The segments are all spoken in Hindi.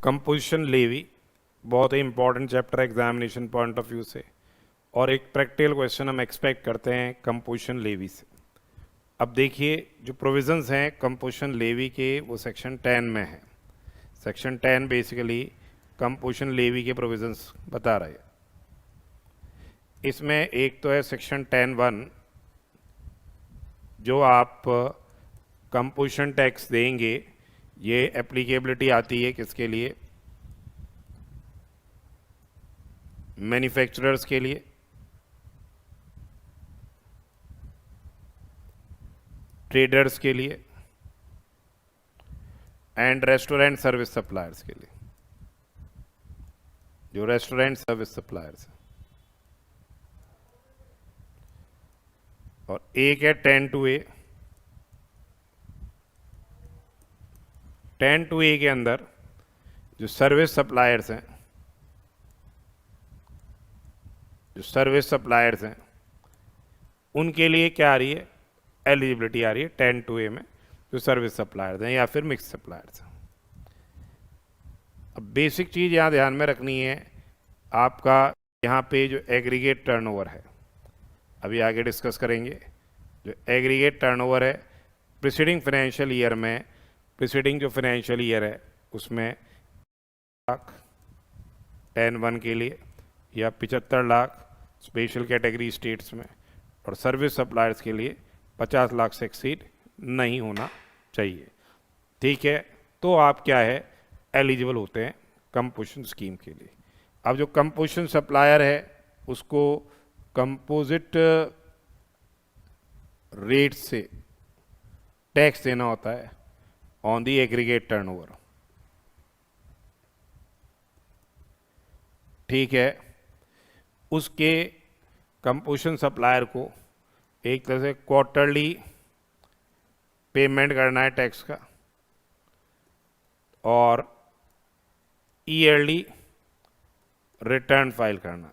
कंपोजिशन लेवी बहुत ही इंपॉर्टेंट चैप्टर है एग्जामिनेशन पॉइंट ऑफ व्यू से, और एक प्रैक्टिकल क्वेश्चन हम एक्सपेक्ट करते हैं कंपोजिशन लेवी से। अब देखिए जो प्रोविजंस हैं कंपोजिशन लेवी के वो सेक्शन 10 में है। सेक्शन 10 बेसिकली कंपोजिशन लेवी के प्रोविजंस बता रहे हैं। इसमें एक तो है सेक्शन 10(1) जो आप कंपोजिशन टैक्स देंगे, ये एप्लीकेबिलिटी आती है किसके लिए? मैन्युफैक्चरर्स के लिए, ट्रेडर्स के लिए एंड रेस्टोरेंट सर्विस सप्लायर्स के लिए। जो रेस्टोरेंट सर्विस सप्लायर्स हैं, और एक है 10(2)(a). 10(2)(a) के अंदर जो सर्विस सप्लायर्स हैं, उनके लिए क्या आ रही है? एलिजिबिलिटी आ रही है 10(2)(a) में, जो सर्विस सप्लायर्स हैं या फिर मिक्स सप्लायर्स हैं। अब बेसिक चीज़ यहाँ ध्यान में रखनी है आपका, यहाँ पे जो एग्रीगेट टर्नओवर है, अभी आगे डिस्कस करेंगे। जो एग्रीगेट टर्नओवर है प्रीसीडिंग फाइनेंशियल ईयर में, प्रीसीडिंग जो फाइनेंशियल ईयर है उसमें 10(1) के लिए या 75 लाख स्पेशल कैटेगरी स्टेट्स में, और सर्विस सप्लायर्स के लिए 50 लाख से एक्सीड नहीं होना चाहिए। ठीक है, तो आप क्या है एलिजिबल होते हैं कंपोजिशन स्कीम के लिए। अब जो कंपोजिशन सप्लायर है उसको कंपोजिट रेट से टैक्स देना होता है ऑन दी एग्रीगेट टर्नओवर। ठीक है, उसके कंपोजिशन सप्लायर को एक तरह से क्वार्टरली पेमेंट करना है टैक्स का, और ईयरली रिटर्न फाइल करना।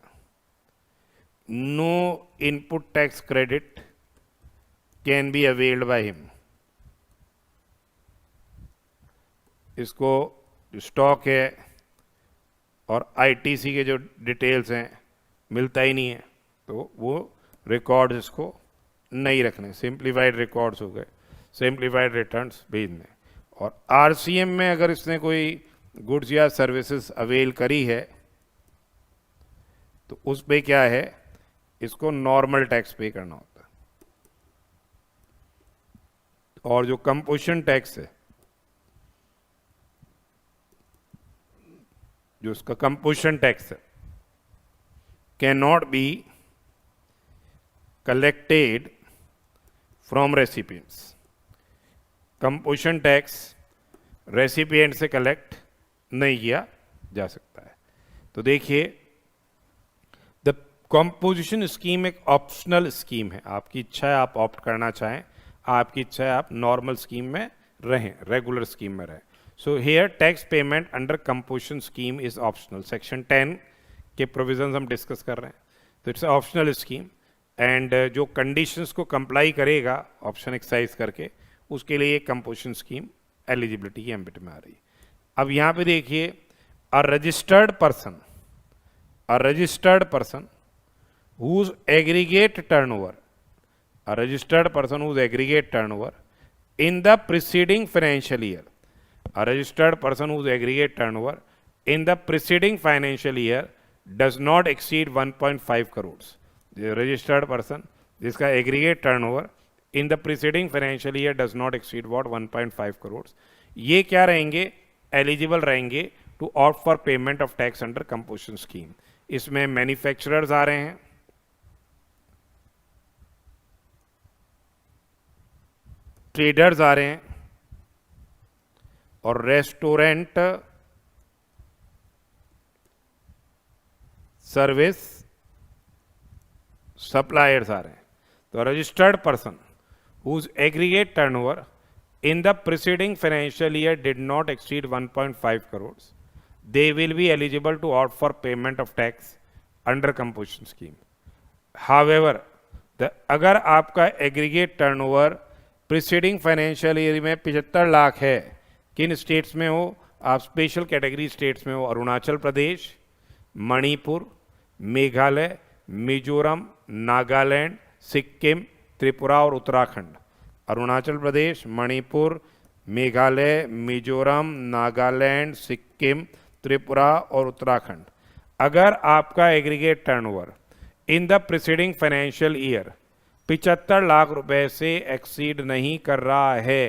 No input tax credit can be availed by him. इसको जो स्टॉक है और आईटीसी के जो डिटेल्स हैं मिलता ही नहीं है, तो वो रिकॉर्ड्स इसको नहीं रखने, सिंप्लीफाइड रिकॉर्ड्स हो गए, सिंप्लीफाइड रिटर्न्स भेजने। और आरसीएम में अगर इसने कोई गुड्स या सर्विसेज अवेल करी है तो उस पे क्या है, इसको नॉर्मल टैक्स पे करना होता है। और जो कंपोजिशन टैक्स है, जो उसका कंपोजिशन टैक्स है, can not be collected from recipients. Composition tax recipient से कलेक्ट नहीं किया जा सकता है। तो देखिए द कंपोजिशन स्कीम एक ऑप्शनल स्कीम है। आपकी इच्छा है आप ऑप्ट करना चाहें, आपकी इच्छा है आप नॉर्मल स्कीम में रहें, रेगुलर स्कीम में रहें। So here tax payment under composition scheme is optional. Section 10 के प्रोविजंस हम डिस्कस कर रहे हैं, तो इट्स ऑप्शनल स्कीम। एंड जो कंडीशंस को कंप्लाई करेगा ऑप्शन एक्सरसाइज करके, उसके लिए कंपोजिशन स्कीम एलिजिबिलिटी के एम्बिट में आ रही है। अब यहाँ पे देखिए अ registered person whose aggregate turnover in the preceding financial year, a registered person whose aggregate turnover in the preceding financial year does not exceed 1.5 crores. The registered person जिसका aggregate turnover in the preceding financial year does not exceed what 1.5 crores, ये क्या रहेंगे? एलिजिबल रहेंगे to opt for payment of tax under composition scheme. इसमें मैन्युफैक्चरर्स आ रहे हैं, ट्रेडर्स आ रहे हैं, और रेस्टोरेंट सर्विस सप्लायर्स आ रहे हैं। तो registered person whose aggregate turnover in the preceding financial year did not exceed 1.5 crores, they will be eligible to opt for payment of tax under composition scheme. However, अगर आपका aggregate turnover preceding financial year में 75 लाख है, किन स्टेट्स में हो? आप स्पेशल कैटेगरी स्टेट्स में हो अरुणाचल प्रदेश, मणिपुर, मेघालय, मिजोरम, नागालैंड, सिक्किम, त्रिपुरा और उत्तराखंड। अरुणाचल प्रदेश, मणिपुर, मेघालय, मिजोरम, नागालैंड, सिक्किम, त्रिपुरा और उत्तराखंड। अगर आपका aggregate turnover in the preceding financial year 75 lakh रुपए से एक्सीड नहीं कर रहा है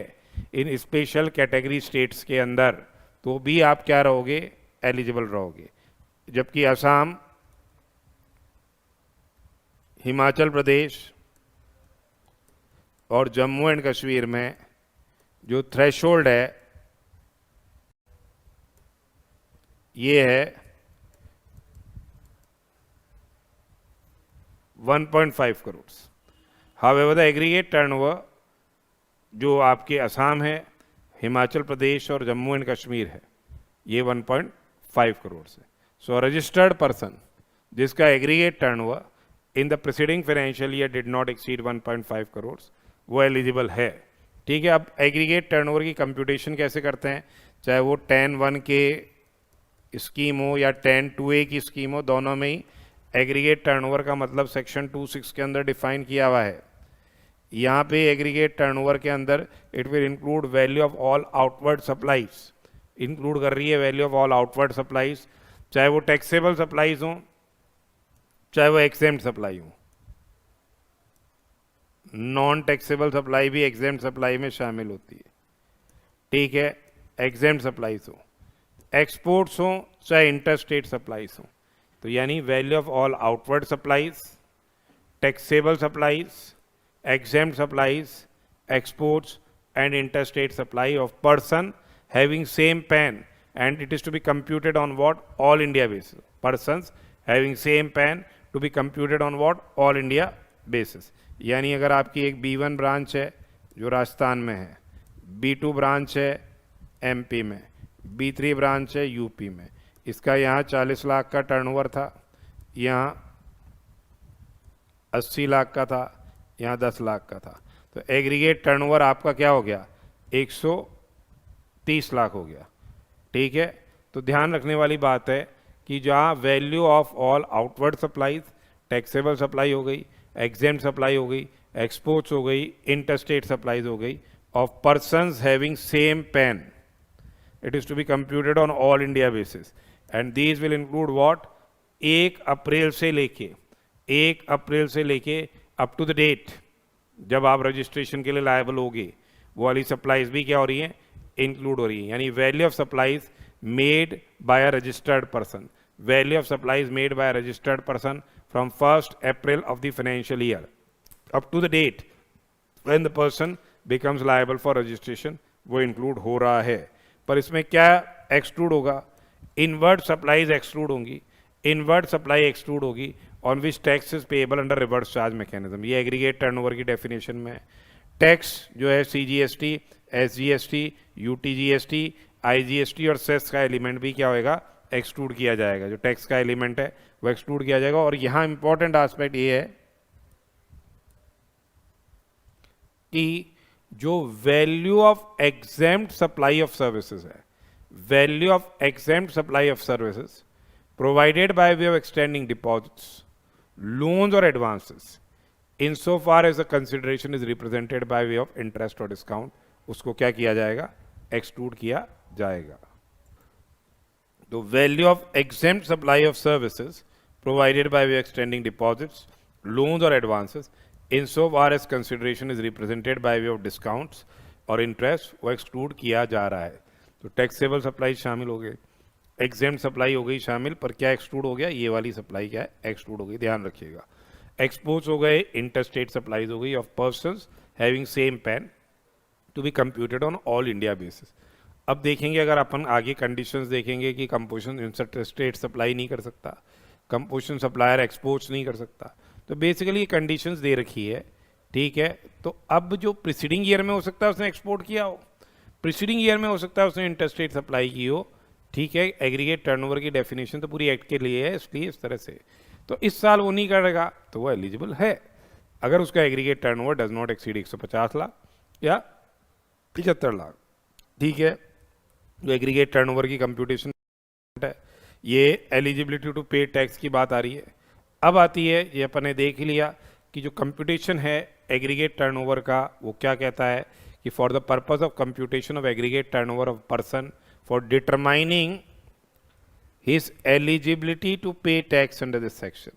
इन स्पेशल कैटेगरी स्टेट्स के अंदर, तो भी आप क्या रहोगे, एलिजिबल रहोगे। जबकि असम, हिमाचल प्रदेश और जम्मू एंड कश्मीर में जो थ्रेशोल्ड है ये है 1.5 crore. However the aggregate turnover जो आपके असम है, हिमाचल प्रदेश और जम्मू एंड कश्मीर है, ये 1.5 करोड़ है। सो रजिस्टर्ड पर्सन जिसका aggregate turnover in the preceding financial year did not exceed 1.5 crore, वो एलिजिबल है। ठीक है। अब एग्रीगेट टर्नओवर की कंप्यूटेशन कैसे करते हैं, चाहे वो 10(1) के स्कीम हो या 10(2)(a) की स्कीम हो, दोनों में ही एग्रीगेट टर्नओवर का मतलब सेक्शन 2(6) के अंदर डिफाइन किया हुआ है। यहाँ पे एग्रीगेट टर्नओवर के अंदर it will include value of all outward supplies, include कर रही है value of all outward supplies, चाहे वो टैक्सेबल सप्लाईज हो चाहे वो एग्जेम्प्ट सप्लाई हो। नॉन टैक्सेबल सप्लाई भी एग्जेम्प्ट सप्लाई में शामिल होती है। ठीक है। एग्जेम्प्ट सप्लाईज हो, एक्सपोर्ट्स हो चाहे इंटरस्टेट सप्लाईज हो, तो यानी value of all outward supplies, taxable supplies, exempt supplies, exports and interstate supply of person having same PAN, and it is to be computed on what, all India basis. Persons having same PAN to be computed on what, all India basis. यानी अगर आपकी एक B1 ब्रांच है जो राजस्थान में है, B2 ब्रांच है MP में, B3 ब्रांच है यूपी में, इसका यहाँ 40 लाख का टर्नओवर था, यहाँ 80 लाख का था, यहाँ 10 लाख का था, तो एग्रीगेट टर्नओवर आपका क्या हो गया, 130 लाख हो गया। ठीक है। तो ध्यान रखने वाली बात है कि जहाँ value of all outward supplies, taxable supply हो गई, एग्जेम्प्ट सप्लाई हो गई, एक्सपोर्ट्स हो गई, इंटरस्टेट सप्लाईज हो गई, of persons having same PAN, it is to be computed on all India basis, and these will include what, 1 अप्रैल से लेके अप टू द डेट जब आप रजिस्ट्रेशन के लिए लायबल होगे, वो वाली सप्लाईज भी क्या हो रही हैं, इंक्लूड हो रही है। यानी value of supplies made by a registered person, value of supplies made by a registered person from 1 April of the financial year up to the date when the person becomes liable for registration, वो इंक्लूड हो रहा है। पर इसमें क्या एक्सक्लूड होगा, इनवर्ट सप्लाईज एक्सक्लूड होंगी, इनवर्ट सप्लाई एक्सक्लूड होगी, on which tax is payable under reverse charge mechanism. ये एग्रीगेट टर्नओवर की डेफिनेशन में टैक्स जो है CGST, SGST, UTGST, IGST और सेस का एलिमेंट भी क्या होएगा, एक्सक्लूड किया जाएगा। जो टैक्स का एलिमेंट है वो एक्सक्लूड किया जाएगा। और यहाँ इंपॉर्टेंट एस्पेक्ट ये है कि जो value of exempt supply of services है, value of exempt supply of services provided by way of extending deposits, loans or advances, insofar as the consideration is represented by way of interest or discount, उसको क्या किया जाएगा, exclude किया जाएगा। तो value of exempt supply of services provided by way of extending deposits, loans or advances, insofar as consideration is represented by way of discounts और interest, वो exclude किया जा रहा है। तो taxable supply शामिल हो गए, एग्जेम्प्ट सप्लाई हो गई शामिल, पर क्या एक्सक्लूड हो गया, ये वाली सप्लाई क्या है, एक्सक्लूड हो गई, ध्यान रखिएगा। एक्सपोर्ट्स हो गए, इंटरस्टेट सप्लाईज हो गई of persons having same PAN to be computed on all India basis. अब देखेंगे, अगर अपन आगे कंडीशंस देखेंगे कि कंपोजिशन इंटरस्टेट सप्लाई नहीं कर सकता, कंपोजिशन सप्लायर एक्सपोर्ट्स नहीं कर सकता, तो बेसिकली ये कंडीशंस दे रखी है। ठीक है। तो अब जो प्रीसीडिंग ईयर में हो सकता है उसने एक्सपोर्ट किया हो, प्रीसीडिंग ईयर में हो सकता है उसने इंटरस्टेट सप्लाई की हो। ठीक है। एग्रीगेट टर्नओवर की डेफिनेशन तो पूरी एक्ट के लिए है, इसलिए इस तरह से, तो इस साल वो नहीं करेगा तो वो एलिजिबल है अगर उसका aggregate turnover does not exceed 150 lakh या 75 लाख। ठीक है। जो एग्रीगेट टर्नओवर की कंप्यूटेशन है, ये एलिजिबिलिटी टू पे टैक्स की बात आ रही है। अब आती है, ये अपन ने देख ही लिया कि जो कंप्यूटेशन है एग्रीगेट टर्नओवर का, वो क्या कहता है कि for the purpose of computation of aggregate turnover of person for determining his eligibility to pay tax under this section.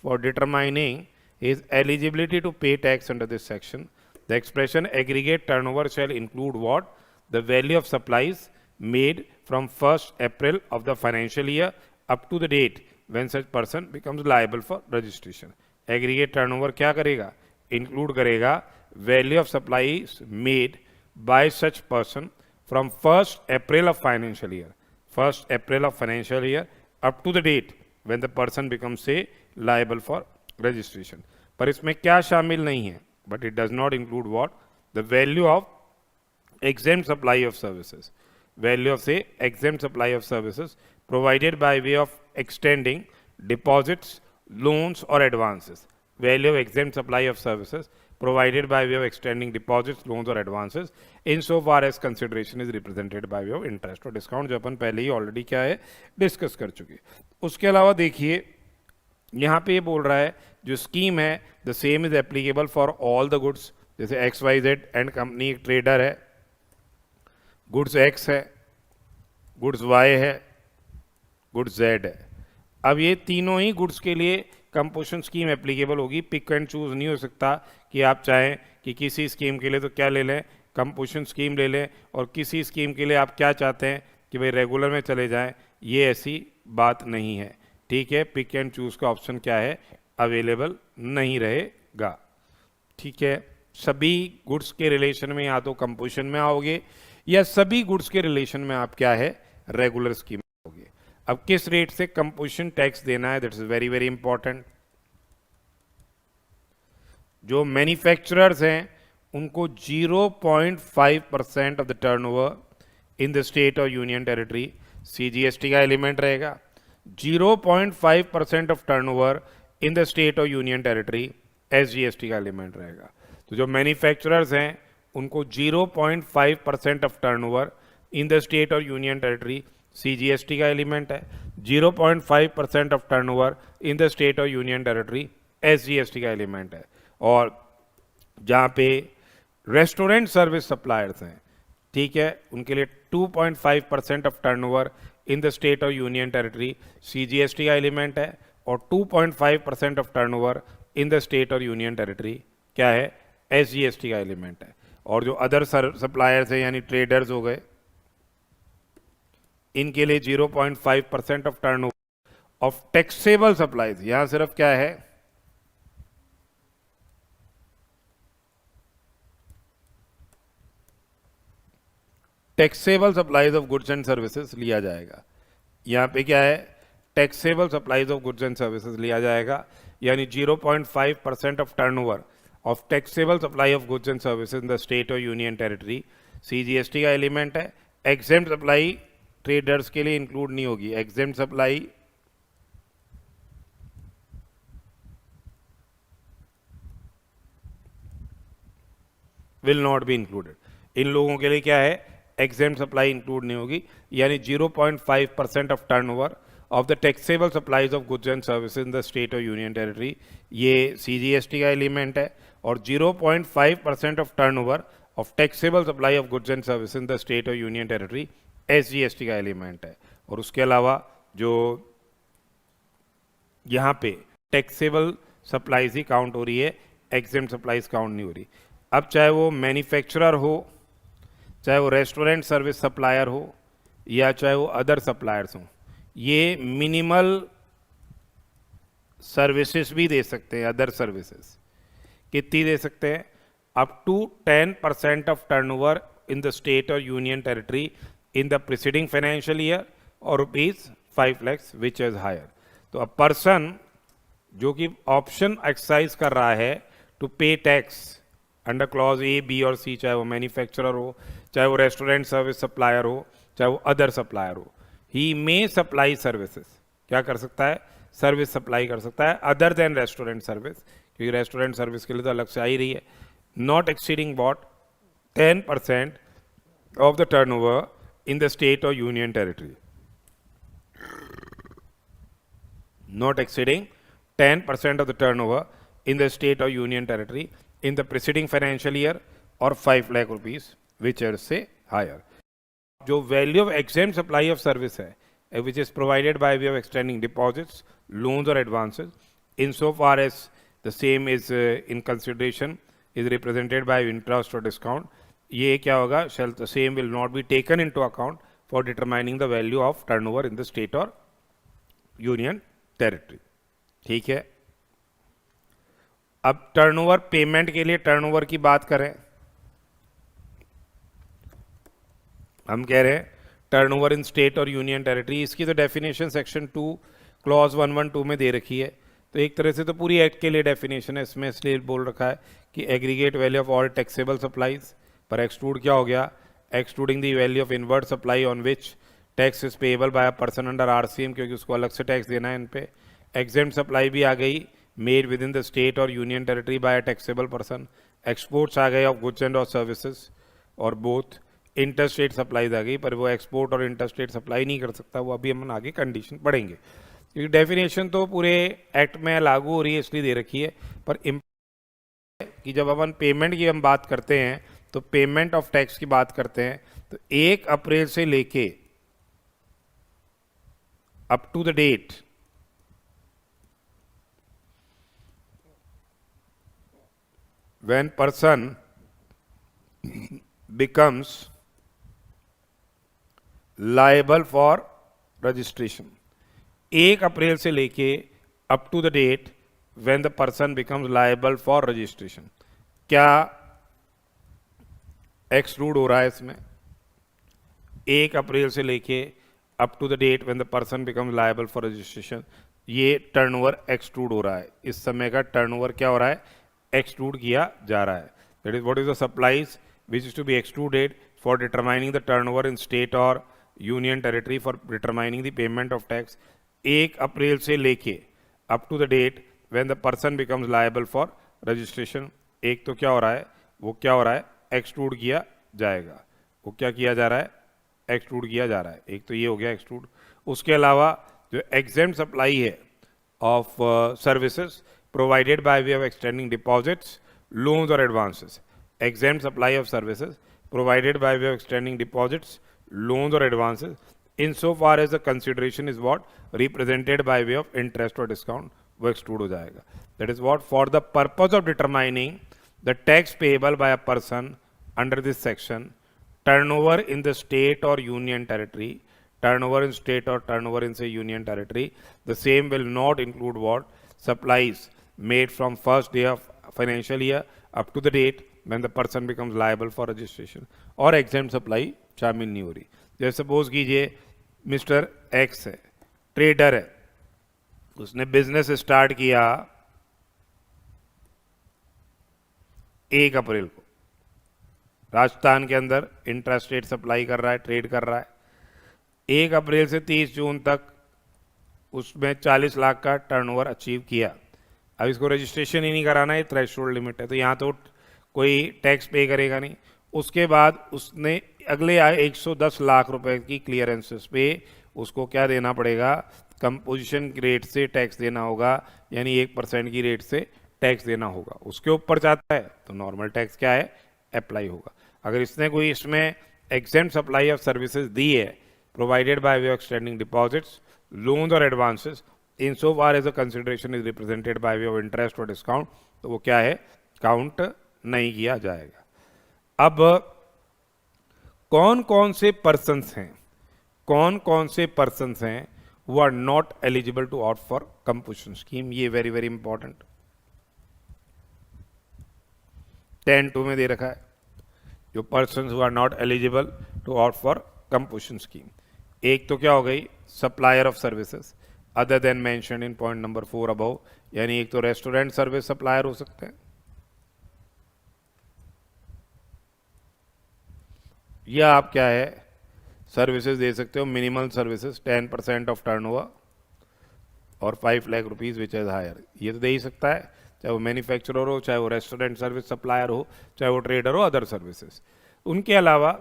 For determining his eligibility to pay tax under this section, the expression aggregate turnover shall include what? The value of supplies made from 1st April of the financial year up to the date when such person becomes liable for registration. Aggregate turnover क्या करेगा? Include करेगा value of supplies made by such person from 1st April of financial year. 1st April of financial year up to the date when the person becomes say liable for registration. पर इसमें क्या शामिल नहीं है? But it does not include what? The value of exempt supply of services. Value of say exempt supply of services provided by way of extending deposits, loans or advances. Value of exempt supply of services provided by way of extending deposits, loans or advances insofar as consideration is represented by way of interest और discount, जो अपन पहले ही ऑलरेडी क्या है डिस्कस कर चुके। उसके अलावा देखिए यहाँ पे ये बोल रहा है जो स्कीम है the same is applicable for all the goods, जैसे XYZ एंड कंपनी एक ट्रेडर है, गुड्स X है, गुड्स Y है, गुड्स Z है। अब ये तीनों ही गुड्स के लिए कंपोजिशन स्कीम एप्लीकेबल होगी, पिक एंड चूज नहीं हो सकता कि आप चाहें कि किसी स्कीम के लिए तो क्या ले लें, कंपोजिशन स्कीम ले लें, और किसी स्कीम के लिए आप क्या चाहते हैं कि भाई रेगुलर में चले जाएं, ये ऐसी बात नहीं है। ठीक है, पिक एंड चूज का ऑप्शन क्या है, अवेलेबल नहीं रहेगा। ठीक है, सभी गुड्स के रिलेशन में या तो कंपोजिशन में आओगे या सभी गुड्स के रिलेशन में आप क्या है रेगुलर स्कीम में आओगे। अब किस रेट से कंपोजिशन टैक्स देना है, दैट्स वेरी वेरी इंपॉर्टेंट। जो मैन्युफैक्चरर्स हैं उनको 0.5% of the turnover in the state और यूनियन टेरिटरी CGST का एलिमेंट रहेगा। 0.5% of turnover in the state और यूनियन टेरिटरी SGST का एलिमेंट रहेगा। तो जो मैन्युफैक्चरर्स हैं उनको 0.5% of turnover in the state और यूनियन टेरिटरी CGST का एलिमेंट है, 0.5% of turnover in the state और यूनियन टेरिटरी SGST का एलिमेंट है। और जहाँ पे रेस्टोरेंट सर्विस सप्लायर्स हैं, ठीक है, उनके लिए 2.5% of turnover in the state और यूनियन टेरिटरी CGST का एलिमेंट है, और 2.5% of turnover in the state और यूनियन टेरिटरी क्या है SGST का एलिमेंट है। और जो अदर सप्लायर्स हैं यानी ट्रेडर्स हो गए, इनके लिए 0.5% of turnover of taxable supplies, यहां सिर्फ क्या है taxable supplies of goods and services लिया जाएगा। यहां पे क्या है taxable supplies of goods and services लिया जाएगा, यानी 0.5% of turnover of taxable supply of goods and services in the state और यूनियन टेरिटरी CGST का एलिमेंट है। एग्जेम्प्ट सप्लाई ट्रेडर्स के लिए इंक्लूड नहीं होगी, exempt supply will not be included. इन लोगों के लिए क्या है एग्जेम्प्ट सप्लाई इंक्लूड नहीं होगी, यानी 0.5% of turnover of the taxable supplies of goods and services in the state और यूनियन टेरिटरी, ये CGST का एलिमेंट है। और 0.5% of turnover of taxable supply of goods and services in the state और यूनियन टेरिटरी SGST का एलिमेंट है। और उसके अलावा जो यहाँ पे टैक्सेबल सप्लाईज ही काउंट हो रही है, एग्जेम्प्ट सप्लाईज काउंट नहीं हो रही। अब चाहे वो मैन्युफैक्चरर हो, चाहे वो रेस्टोरेंट सर्विस सप्लायर हो, या चाहे वो अदर सप्लायर्स हों, ये मिनिमल सर्विसेज भी दे सकते हैं। अदर सर्विसेज कितनी दे सकते हैं, up to 10% of turnover in the state और union territory in the preceding financial year और ₹5 lakhs विच इज हायर। तो अ पर्सन जो कि ऑप्शन एक्सरसाइज कर रहा है टू पे tax under clause A, B और C, चाहे वो मैन्युफैक्चरर हो, चाहे वो रेस्टोरेंट सर्विस सप्लायर हो, चाहे वो अदर सप्लायर हो, ही मे सप्लाई सर्विसेज, क्या कर सकता है सर्विस सप्लाई कर सकता है अदर देन रेस्टोरेंट सर्विस, क्योंकि रेस्टोरेंट सर्विस के लिए तो अलग से आ ही रही है। Not exceeding what 10% of the turnover in the state or union territory, not exceeding 10% of the turnover in the state or union territory in the preceding financial year or 5 lakh rupees, whichever से higher. जो value of exempt supply of service है, which is provided by way of extending deposits, loans or advances, insofar as the same is in consideration, is represented by interest or discount, ये क्या होगा, shall the same will not be taken into account for determining the value of turnover in the state or union territory. ठीक है. अब टर्नओवर पेमेंट के लिए टर्नओवर की बात करें, हम कह रहे हैं टर्नओवर इन स्टेट और यूनियन टेरिटरी, इसकी तो डेफिनेशन सेक्शन 2 क्लॉज 112 में दे रखी है. तो एक तरह से तो पूरी एक्ट के लिए डेफिनेशन है, इसमें इसलिए बोल रखा है कि aggregate value of all taxable supplies, पर एक्सक्लूड क्या हो गया, excluding the value of inward supply on which tax is payable by a person under RCM, क्योंकि उसको अलग से टैक्स देना है इन पे. एग्जेम्प्ट सप्लाई भी आ गई, made within the state और union territory by a taxable person. Exports आ गए ऑफ गुड्स एंड और सर्विसेज और बोथ. इंटर स्टेट सप्लाईज आ गई, पर वो एक्सपोर्ट और इंटर स्टेट सप्लाई नहीं कर सकता, वो अभी हम आगे कंडीशन पढ़ेंगे, क्योंकि डेफिनेशन तो पूरे एक्ट में लागू हो रही है इसलिए दे रखी है. पर कि जब अपन पेमेंट की हम बात करते हैं तो पेमेंट ऑफ टैक्स की बात करते हैं, तो 1 अप्रैल से लेके up to the date when person becomes liable for registration, 1 अप्रैल से लेके up to the date when the person becomes liable for registration, क्या एक्सक्लूड हो रहा है इसमें? 1 अप्रैल से लेके up to the date when the person becomes liable for registration, ये टर्नओवर एक्सक्लूड हो रहा है. इस समय का टर्नओवर क्या हो रहा है, एक्सक्लूड किया जा रहा है. That is what is the supplies which is to be excluded for determining the turnover in state और union territory for determining the payment of tax 1 अप्रैल से लेके up to the date when the person becomes liable for registration. एक तो क्या हो रहा है, वो क्या हो रहा है, एक्सक्लूड किया जाएगा. वो क्या किया जा रहा है, एक्सक्लूड किया जा रहा है. एक तो ये हो गया एक्सक्लूड. उसके अलावा जो एग्जेम्प्ट सप्लाई है of services provided by way of extending deposits, loans or advances. Exempt supply of services provided by way of extending deposits, loans or advances, insofar as the consideration is what represented by way of interest or discount, वो exclude हो जाएगा. That is what for the purpose of determining the tax payable by a person under this section, turnover in the state or union territory, turnover in state or turnover in say union territory, the same will not include what supplies made from first day of financial year up to the date when the person becomes liable for registration, और exempt supply शामिल नहीं हो रही. जैसे सपोज कीजिए मिस्टर एक्स है, ट्रेडर है, उसने बिजनेस स्टार्ट किया 1 अप्रैल को, राजस्थान के अंदर इंट्रा स्टेट सप्लाई कर रहा है, ट्रेड कर रहा है. 1 अप्रैल से 30 जून तक उसमें 40 लाख का टर्नओवर अचीव किया. अब इसको रजिस्ट्रेशन ही नहीं कराना है, थ्रेशोल्ड लिमिट है, तो यहाँ तो कोई टैक्स पे करेगा नहीं. उसके बाद उसने अगले 110 लाख रुपए की क्लियरेंसेस पे उसको क्या देना पड़ेगा, कंपोजिशन रेट से टैक्स देना होगा, यानी 1% की रेट से टैक्स देना होगा. उसके ऊपर जाता है तो नॉर्मल टैक्स क्या है, अप्लाई होगा. अगर इसने कोई इसमें एग्जेम्प्ट सप्लाई ऑफ सर्विसेज दी है provided by way of extending deposits, loans और advances, insofar as the consideration is represented by way of interest or discount, तो वो क्या है, काउंट नहीं किया जाएगा. अब कौन कौन से पर्सन्स हैं, कौन कौन से पर्सन्स हैं who are not eligible to opt for composition scheme, ये वेरी वेरी इंपॉर्टेंट 10(2) में दे रखा है, जो persons who are not eligible to opt for composition scheme. एक तो क्या हो गई, supplier of services other than mentioned in point number 4 above, यानी एक तो रेस्टोरेंट सर्विस सप्लायर हो सकते हैं, या आप क्या है सर्विसेज दे सकते हो, मिनिमल सर्विसेज 10% ऑफ टर्नओवर और 5 lakh rupees which is higher, ये तो दे ही सकता है, चाहे वो मैन्युफैक्चरर हो, चाहे वो रेस्टोरेंट सर्विस सप्लायर हो, चाहे वो ट्रेडर हो, अदर सर्विसेज. उनके अलावा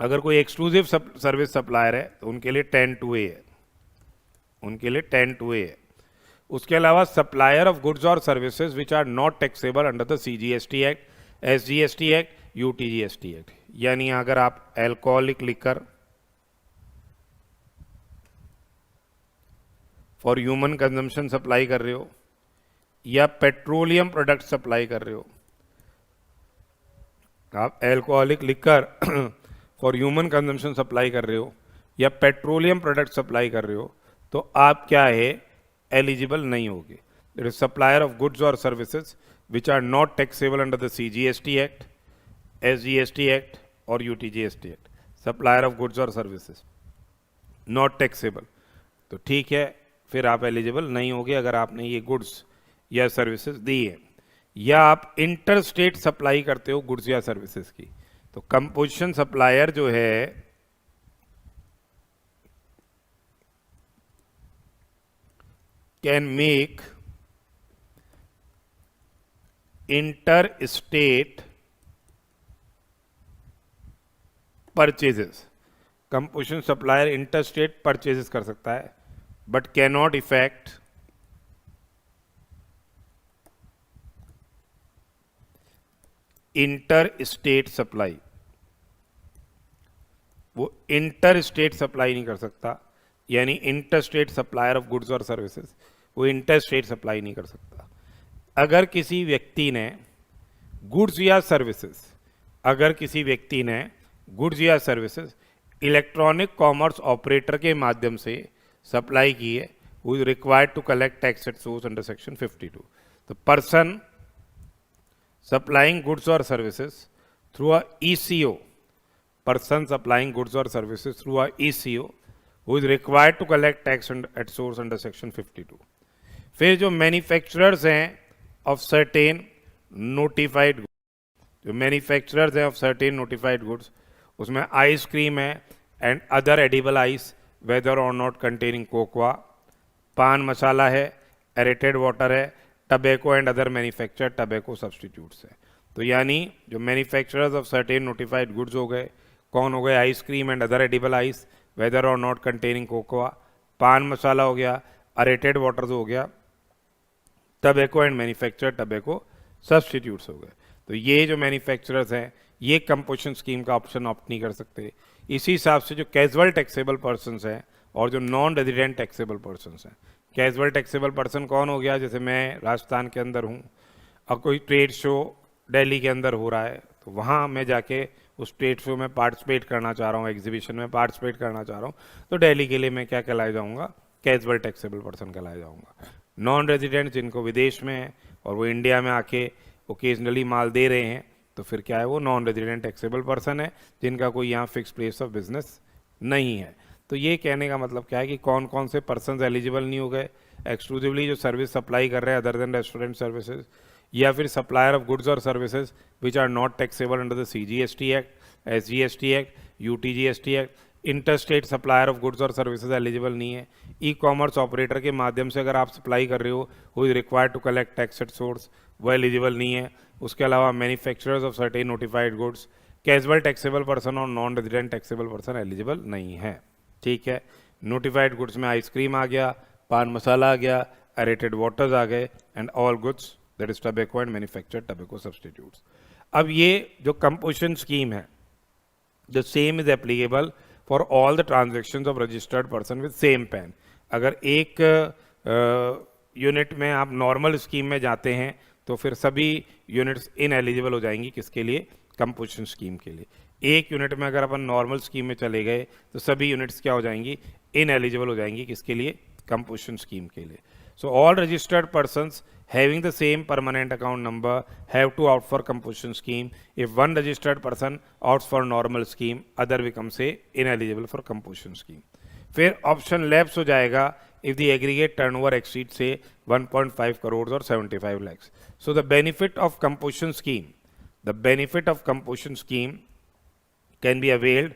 अगर कोई एक्सक्लूसिव सर्विस सप्लायर है तो उनके लिए 10(2)(a है, उनके लिए 10(2)(a है। उसके अलावा सप्लायर ऑफ गुड्स और services which are not taxable under the CGST act, SGST act, UTGST act, यानी अगर आप alcoholic liquor for human consumption supply कर रहे हो या पेट्रोलियम प्रोडक्ट सप्लाई कर रहे हो, आप alcoholic liquor for human consumption supply कर रहे हो या पेट्रोलियम प्रोडक्ट सप्लाई कर रहे हो, तो आप क्या है, एलिजिबल नहीं होगे। It is supplier of goods और services which are not taxable under the CGST act, SGST act और UTGST act. Supplier of goods और सर्विसेज नॉट टैक्सेबल, तो ठीक है, फिर आप एलिजिबल नहीं होगे अगर आपने ये गुड्स या सर्विसेज दी है। या आप इंटर स्टेट सप्लाई करते हो गुड्स या सर्विसेज की, तो कंपोजिशन सप्लायर जो है can make inter state purchases, composition supplier inter state purchases कर सकता है, but cannot effect inter state supply. वो इंटर स्टेट सप्लाई नहीं कर सकता, यानी inter state supplier of goods और सर्विसेज वो इंटर स्टेट सप्लाई नहीं कर सकता। अगर किसी व्यक्ति ने गुड्स या सर्विसेज, अगर किसी व्यक्ति ने गुड्स या सर्विसेज इलेक्ट्रॉनिक कॉमर्स ऑपरेटर के माध्यम से सप्लाई की है, who is required to collect tax at source under section 52, तो person supplying goods or services through a ECO, person supplying goods or services through a ECO who is required to collect tax at source under section 52। फिर जो मैन्युफैक्चरर्स हैं ऑफ सर्टेन नोटिफाइड, जो मैन्युफैक्चरर्स हैं ऑफ सर्टेन नोटिफाइड गुड्स, उसमें आइसक्रीम है and other edible ice whether और not containing cocoa, pan masala है, एरेटेड वाटर है, tobacco and other manufactured tobacco substitutes है। तो यानी जो manufacturers of certain notified goods हो गए, कौन हो गए, ice cream and other edible ice whether और not containing cocoa, pan masala हो गया, अरेटेड वाटर्स हो गया, tobacco and manufactured tobacco substitutes हो गए। तो ये जो मैन्युफैक्चरर्स हैं ये कंपोजिशन स्कीम का ऑप्शन ऑप्ट नहीं कर सकते। इसी हिसाब से जो कैजुअल टैक्सेबल पर्सनस हैं और जो नॉन रेजिडेंट टैक्सेबल पर्सनस हैं, कैजुअल टैक्सेबल पर्सन कौन हो गया, जैसे मैं राजस्थान के अंदर हूँ और कोई ट्रेड शो दिल्ली के अंदर हो रहा है, तो वहाँ मैं जाके उस ट्रेड शो में पार्टिसिपेट करना चाह रहा हूँ, एग्जीबिशन में पार्टिसिपेट करना चाह रहा हूँ, तो दिल्ली के लिए मैं क्या कहलाया जाऊँगा, कैजुअल टैक्सेबल पर्सन कहलाया जाऊँगा। नॉन रेजिडेंट जिनको विदेश में है और वो इंडिया में आके ओकेजनली माल दे रहे हैं, तो फिर क्या है, वो नॉन रेजिडेंट टैक्सेबल पर्सन है जिनका कोई यहाँ फिक्स प्लेस ऑफ बिजनेस नहीं है। तो ये कहने का मतलब क्या है कि कौन कौन से पर्सन एलिजिबल नहीं हो गए, एक्सक्लूसिवली जो सर्विस सप्लाई कर रहे हैं अदर देन रेस्टोरेंट सर्विसेज, या फिर सप्लायर ऑफ गुड्स और services which are not taxable under the CGST act, SGST act, UTGST act. Inter state supplier of goods और सर्विसेज एलिजिबल नहीं है। ई कॉमर्स ऑपरेटर के माध्यम से अगर आप सप्लाई कर रहे हो, who is required to collect tax at source, वो एलिजिबल नहीं है। उसके अलावा manufacturers of certain notified goods, casual taxable person और non resident taxable person eligible नहीं है। ठीक है, नोटिफाइड गुड्स में आइसक्रीम आ गया, पान मसाला आ गया, एरेटेड वाटर्स आ गए and all goods that is tobacco and manufactured tobacco substitutes. अब ये जो कंपोजिशन स्कीम है, the same is applicable for all the transactions of registered person with same pan. अगर एक यूनिट में आप नॉर्मल स्कीम में जाते हैं तो फिर सभी यूनिट्स इनएलिजिबल हो जाएंगी, किसके लिए, कंपोजिशन स्कीम के लिए। एक यूनिट में अगर अपन नॉर्मल स्कीम में चले गए तो सभी यूनिट्स क्या हो जाएंगी, इनएलिजिबल हो जाएंगी, किसके लिए, कंपोजिशन स्कीम के लिए। So all registered persons having the same permanent account number have to opt for composition scheme. If one registered person opts for normal scheme, other becomes say ineligible for composition scheme. फिर ऑप्शन लैप्स हो जाएगा if the aggregate turnover exceeds say 1.5 crores or 75 lakhs. So the benefit of composition scheme can be availed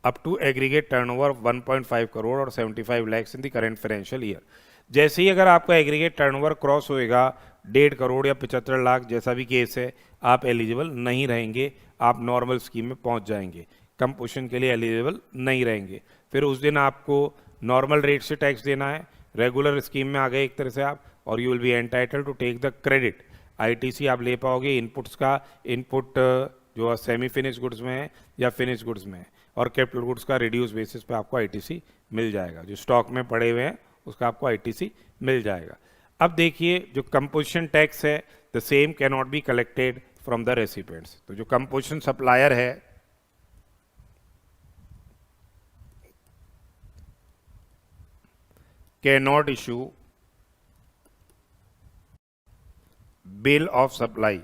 up to aggregate turnover of 1.5 crore or 75 lakhs in the current financial year. जैसे ही अगर आपका एग्रीगेट टर्नओवर क्रॉस होएगा 1.5 करोड़ या 75 लाख, जैसा भी केस है, आप एलिजिबल नहीं रहेंगे, आप नॉर्मल स्कीम में पहुंच जाएंगे। कंपोजिशन के लिए एलिजिबल नहीं रहेंगे। फिर उस दिन आपको नॉर्मल रेट से टैक्स देना है, रेगुलर स्कीम में आ गए एक तरह से आप, और you will be entitle to take the credit. ITC आप ले पाओगे इनपुट्स का, इनपुट जो सेमी फिनिश गुड्स में है या फिनिश गुड्स में है, और कैपिटल गुड्स का रिड्यूस बेसिस पे आपको आईटीसी मिल जाएगा। जो स्टॉक में पड़े हुए हैं उसका आपको आईटीसी मिल जाएगा। अब देखिए जो कंपोजिशन टैक्स है, the same can not be collected from the recipients. तो जो कंपोजिशन सप्लायर है can not issue bill of supply,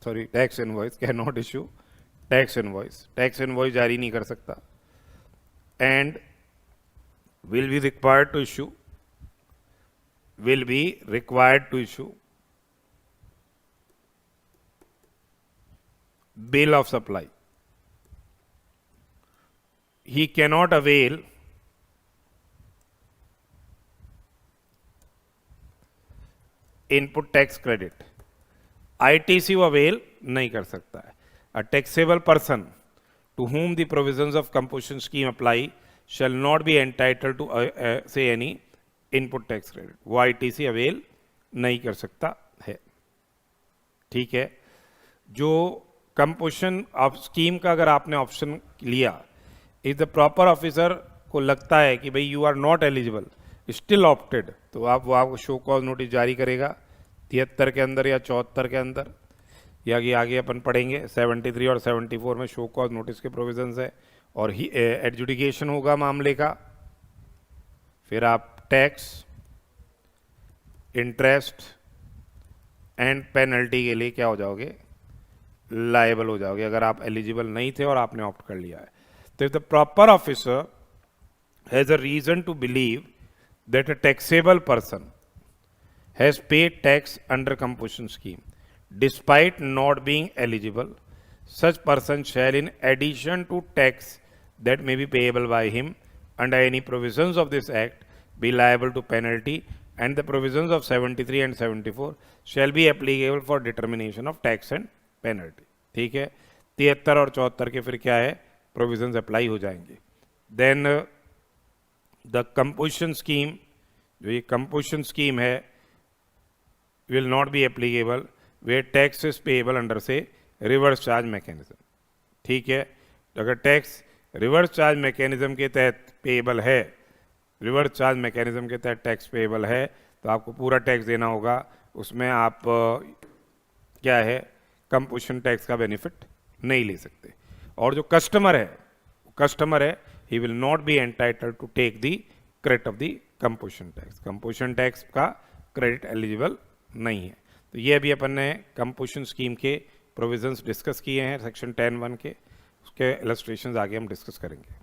sorry tax invoice, can not issue tax invoice, tax invoice जारी नहीं कर सकता, and will be required to issue bill of supply. He cannot avail input tax credit. ITC वो avail नहीं कर सकता है। A taxable person to whom the provisions of composition scheme apply shall not be entitled to say any input tax credit. वो ITC avail नहीं कर सकता है। ठीक है, जो कंपोजिशन ऑफ स्कीम का अगर आपने ऑप्शन लिया, इफ द प्रॉपर ऑफिसर को लगता है कि भाई you are not eligible, still opted, तो आप वो आपको शो कॉज नोटिस जारी करेगा 73 के अंदर या 74 के अंदर, या कि आगे अपन पढ़ेंगे 73 और 74 में शो कॉज नोटिस के प्रोविजंस है, और ही एडजुडिकेशन होगा मामले का। फिर आप टैक्स, इंटरेस्ट एंड पेनल्टी के लिए क्या हो जाओगे, लायबल हो जाओगे, अगर आप एलिजिबल नहीं थे और आपने ऑप्ट कर लिया है। तो if the proper officer has a reason to believe that a taxable person has paid tax under composition scheme despite not being eligible, such person shall in addition to tax that may be payable by him under any provisions of this act be liable to penalty, and the provisions of 73 and 74 shall be applicable for determination of tax and penalty. ठीक है, 73 और 74 के फिर क्या है, प्रोविजंस अप्लाई हो जाएंगे। देन द कंपोजिशन स्कीम, जो ये कंपोजिशन स्कीम है, will not be applicable where tax is payable under से रिवर्स चार्ज मैकेनिज्म। ठीक है, अगर टैक्स रिवर्स चार्ज मैकेनिज्म के तहत पेएबल है, रिवर्स चार्ज मैकेनिज्म के तहत टैक्स पेएबल है, तो आपको पूरा टैक्स देना होगा, उसमें आप क्या है, कंपोजिशन टैक्स का बेनिफिट नहीं ले सकते। और जो कस्टमर है he will not be entitled to take the credit of the composition tax. Composition tax का क्रेडिट एलिजिबल नहीं है। तो ये अभी अपन ने कंपोजिशन स्कीम के प्रोविजंस डिस्कस किए हैं सेक्शन 10(1) के, उसके इलस्ट्रेशंस आगे हम डिस्कस करेंगे।